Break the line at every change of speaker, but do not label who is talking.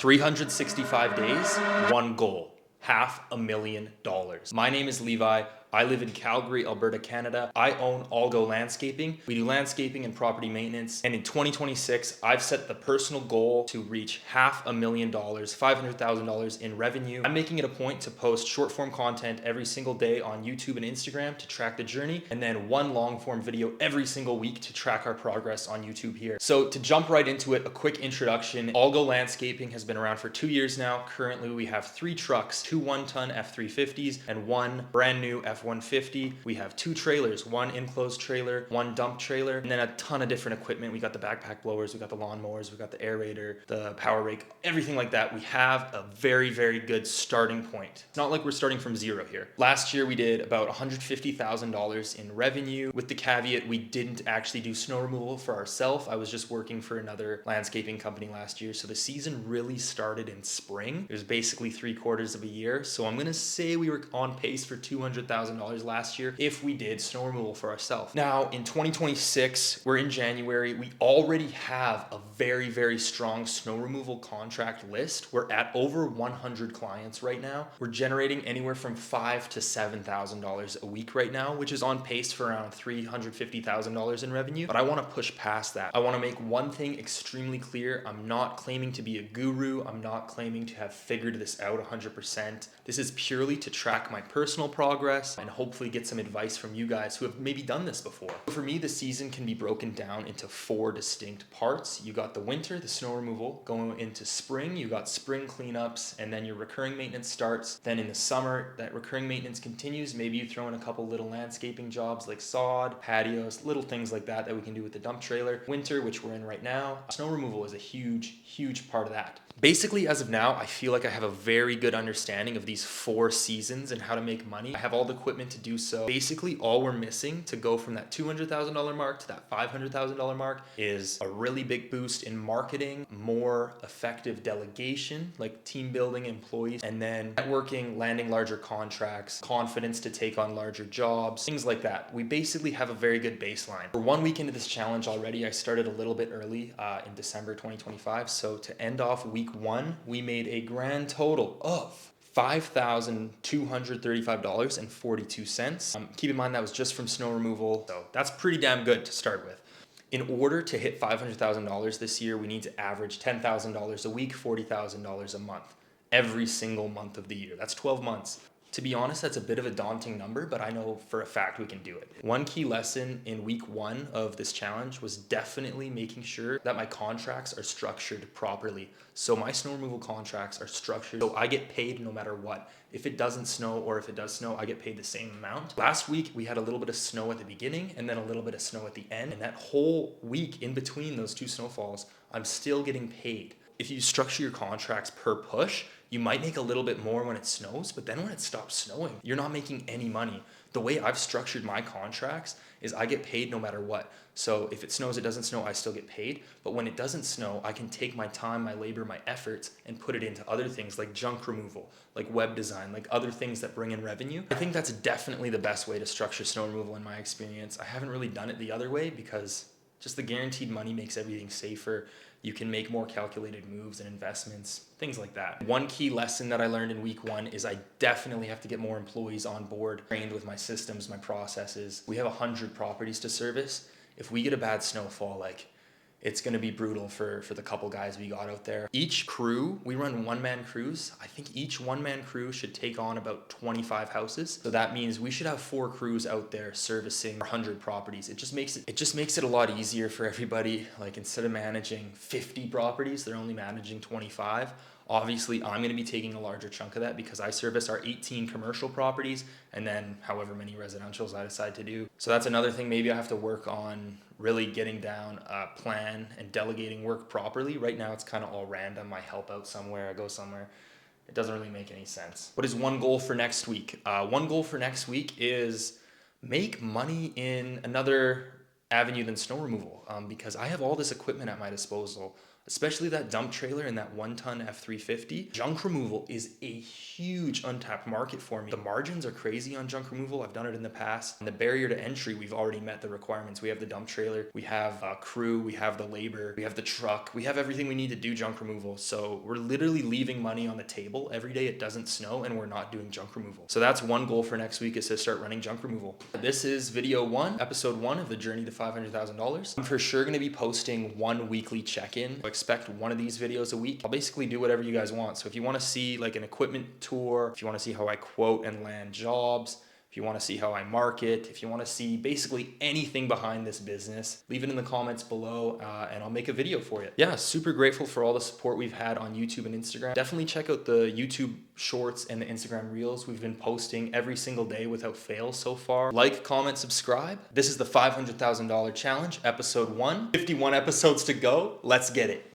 365 days, one goal, $500,000. My name is Levi. I live in Calgary, Alberta, Canada. I own Allgo Landscaping. We do landscaping and property maintenance. And in 2026, I've set the personal goal to reach $500,000, $500,000 in revenue. I'm making it a point to post short form content every single day on YouTube and Instagram to track the journey, and then one long form video every single week to track our progress on YouTube here. So to jump right into it, a quick introduction. Allgo Landscaping has been around for 2 years now. Currently, we have 3 trucks, 2 one-ton F350s and 1 brand new F150. We have 2 trailers, 1 enclosed trailer, 1 dump trailer, and then a ton of different equipment. We got the backpack blowers, we got the lawnmowers, we got the aerator, the power rake, everything like that. We have a very, very good starting point. It's not like we're starting from zero here. Last year, we did about $150,000 in revenue, with the caveat we didn't actually do snow removal for ourselves. I was just working for another landscaping company last year. So the season really started in spring. It was basically 3/4 of a year. So I'm gonna say we were on pace for $200,000 last year if we did snow removal for ourselves. Now in 2026, we're in January. We already have a very, very strong snow removal contract list. We're at over 100 clients right now. We're generating anywhere from $5,000 to $7,000 a week right now, which is on pace for around $350,000 in revenue. But I want to push past that. I want to make one thing extremely clear. I'm not claiming to be a guru. I'm not claiming to have figured this out 100%. This is purely to track my personal progress and hopefully get some advice from you guys who have maybe done this before. For me, the season can be broken down into 4 distinct parts. You got the winter, the snow removal. Going into spring, you got spring cleanups, and then your recurring maintenance starts. Then in the summer, that recurring maintenance continues. Maybe you throw in a couple little landscaping jobs like sod, patios, little things like that we can do with the dump trailer. Winter, which we're in right now, snow removal is a huge, huge part of that. Basically, as of now, I feel like I have a very good understanding of these 4 seasons and how to make money. I have all the equipment to do so. Basically, all we're missing to go from that $200,000 mark to that $500,000 mark is a really big boost in marketing, more effective delegation, like team building, employees, and then networking, landing larger contracts, confidence to take on larger jobs, things like that. We basically have a very good baseline. We're 1 week into this challenge already. I started a little bit early in December 2025. So to end off week 1, we made a grand total of $5,235.42. Keep in mind that was just from snow removal, so that's pretty damn good to start with. In order to hit $500,000 this year, we need to average $10,000 a week, $40,000 a month, every single month of the year. That's 12 months. To be honest, that's a bit of a daunting number, but I know for a fact we can do it. One key lesson in week 1 of this challenge was definitely making sure that my contracts are structured properly. So my snow removal contracts are structured so I get paid no matter what. If it doesn't snow or if it does snow, I get paid the same amount. Last week, we had a little bit of snow at the beginning and then a little bit of snow at the end. And that whole week in between those 2 snowfalls, I'm still getting paid. If you structure your contracts per push, you might make a little bit more when it snows, but then when it stops snowing, you're not making any money. The way I've structured my contracts is I get paid no matter what. So if it snows, it doesn't snow, I still get paid. But when it doesn't snow, I can take my time, my labor, my efforts, and put it into other things like junk removal, like web design, like other things that bring in revenue. I think that's definitely the best way to structure snow removal in my experience. I haven't really done it the other way because just the guaranteed money makes everything safer. You can make more calculated moves and investments, things like that. One key lesson that I learned in week 1 is I definitely have to get more employees on board, trained with my systems, my processes. We have 100 properties to service. If we get a bad snowfall, it's going to be brutal for the couple guys we got out there. Each crew, we run one-man crews. I think each one-man crew should take on about 25 houses. So that means we should have 4 crews out there servicing 100 properties. It just makes it a lot easier for everybody. Like instead of managing 50 properties, they're only managing 25. Obviously, I'm going to be taking a larger chunk of that because I service our 18 commercial properties and then however many residentials I decide to do. So that's another thing maybe I have to work on, really getting down a plan and delegating work properly. Right now, it's kind of all random. I help out somewhere, I go somewhere. It doesn't really make any sense. What is one goal for next week? One goal for next week is make money in another avenue than snow removal because I have all this equipment at my disposal. especially that dump trailer and that 1-ton F350. Junk removal is a huge untapped market for me. The margins are crazy on junk removal. I've done it in the past. And the barrier to entry, we've already met the requirements. We have the dump trailer, we have a crew, we have the labor, we have the truck, we have everything we need to do junk removal. So we're literally leaving money on the table every day it doesn't snow and we're not doing junk removal. So that's one goal for next week, is to start running junk removal. This is video 1, episode 1 of the journey to $500,000. I'm for sure going to be posting one weekly check-in. Expect one of these videos a week. I'll basically do whatever you guys want. So if you want to see like an equipment tour, if you want to see how I quote and land jobs, if you want to see how I market, if you want to see basically anything behind this business, leave it in the comments below and I'll make a video for you. Yeah, super grateful for all the support we've had on YouTube and Instagram. Definitely check out the YouTube shorts and the Instagram reels. We've been posting every single day without fail so far. Like, comment, subscribe. This is the $500,000 challenge, episode 1. 51 episodes to go. Let's get it.